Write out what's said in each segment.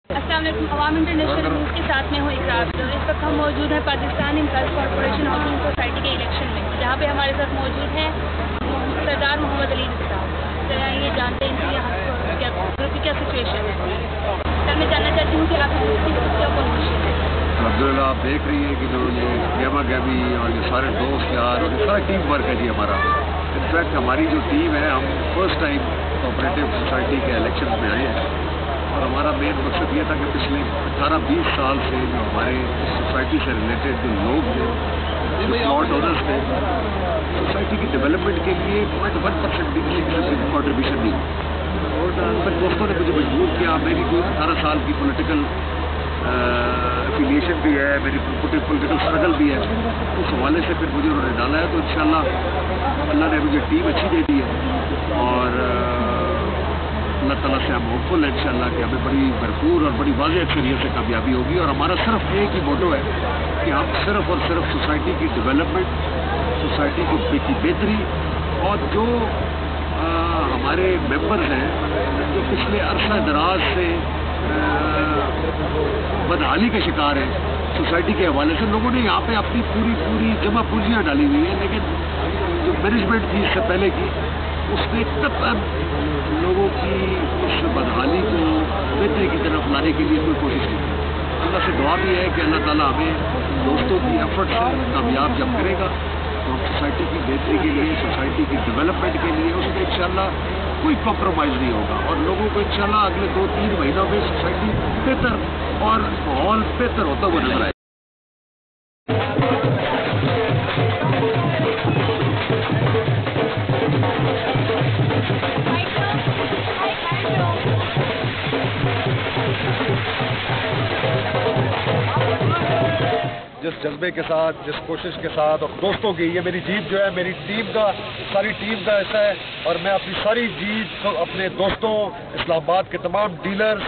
السلام علیکم. عوام انٹرنیشنل نیوز کے ساتھ میں ہوں اقرار. اس وقت ہم موجود ہیں پاکستان امتیاز کارپوریشن ہاؤسنگ سوسائٹی کے الیکشن میں, جہاں پہ ہمارے ساتھ موجود ہیں سردار محمد علی صاحب. یہ جانتے ہیں کہ یہاں گروپ کی کیا سچویشن ہے. سر میں جاننا چاہتی ہوں کہ آپ کی کیا پوزیشن ہے. الحمدللہ آپ دیکھ رہی ہیں کہ جو یہ گیما گیمی اور یہ سارے دوست یار اور یہ سارا ٹیم ورک ہے جی ہمارا. انفیکٹ ہماری جو ٹیم ہے, ہم فرسٹ ٹائم کوآپریٹو سوسائٹی کے الیکشن میں آئے ہیں, اور ہمارا مین مقصد یہ تھا کہ پچھلے 18-20 سال سے جو ہمارے سوسائٹی سے ریلیٹڈ جو لوگ تھے, جو پلاٹ اونرس تھے, سوسائٹی کی ڈیولپمنٹ کے لیے 0.1% بھی کسی قسم کی کنٹریبیوشن نہیں. اور پھر دوستوں نے مجھے مجبور کیا. میری کوئی 18 سال کی پولیٹیکل افیلیشن بھی ہے, میری پولیٹیکل اسٹرگل بھی ہے, اس حوالے سے پھر مجھے انہوں نے ڈالا ہے. تو انشاءاللہ اللہ نے مجھے ٹیم اچھی دے دی ہے, اور اللہ تعالیٰ سے ہم ہوپفل ہیں انشاءاللہ کہ ہمیں بڑی بھرپور اور بڑی واضح اکثریت سے کامیابی ہوگی. اور ہمارا صرف ایک ہی موٹو ہے کہ ہم صرف اور صرف سوسائٹی کی ڈیولپمنٹ, سوسائٹی کی بہتری, اور جو ہمارے ممبرز ہیں جو پچھلے عرصہ دراز سے بدحالی کے شکار ہیں سوسائٹی کے حوالے سے, لوگوں نے یہاں پہ اپنی پوری جمع پونجیاں ڈالی ہوئی ہیں, لیکن جو مینجمنٹ تھی اس سے پہلے کی, اس نے قطعاً لوگوں کی اس بدحالی کو بہتری کی طرف لانے کے لیے کوئی کوشش نہیں کی. اللہ سے دعا بھی ہے کہ اللہ تعالیٰ ہمیں دوستوں کی ایفرٹ سے کامیاب جب کرے گا تو ہم سوسائٹی کی بہتری کے لیے, سوسائٹی کی ڈیولپمنٹ کے لیے اس میں انشاءاللہ کوئی کمپرومائز نہیں ہوگا, اور لوگوں کو انشاءاللہ اگلے 2-3 مہینوں میں سوسائٹی بہتر اور ماحول بہتر ہوتا ہوا نظر آئے. جس جذبے کے ساتھ, جس کوشش کے ساتھ, اور دوستوں کی, یہ میری جیت جو ہے میری ٹیم کا, ساری ٹیم کا حصہ ہے, اور میں اپنی ساری جیت اپنے دوستوں, اسلام آباد کے تمام ڈیلرز,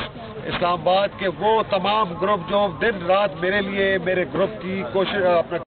اسلام آباد کے وہ تمام گروپ جو دن رات میرے لیے, میرے گروپ کی کوشش اپنا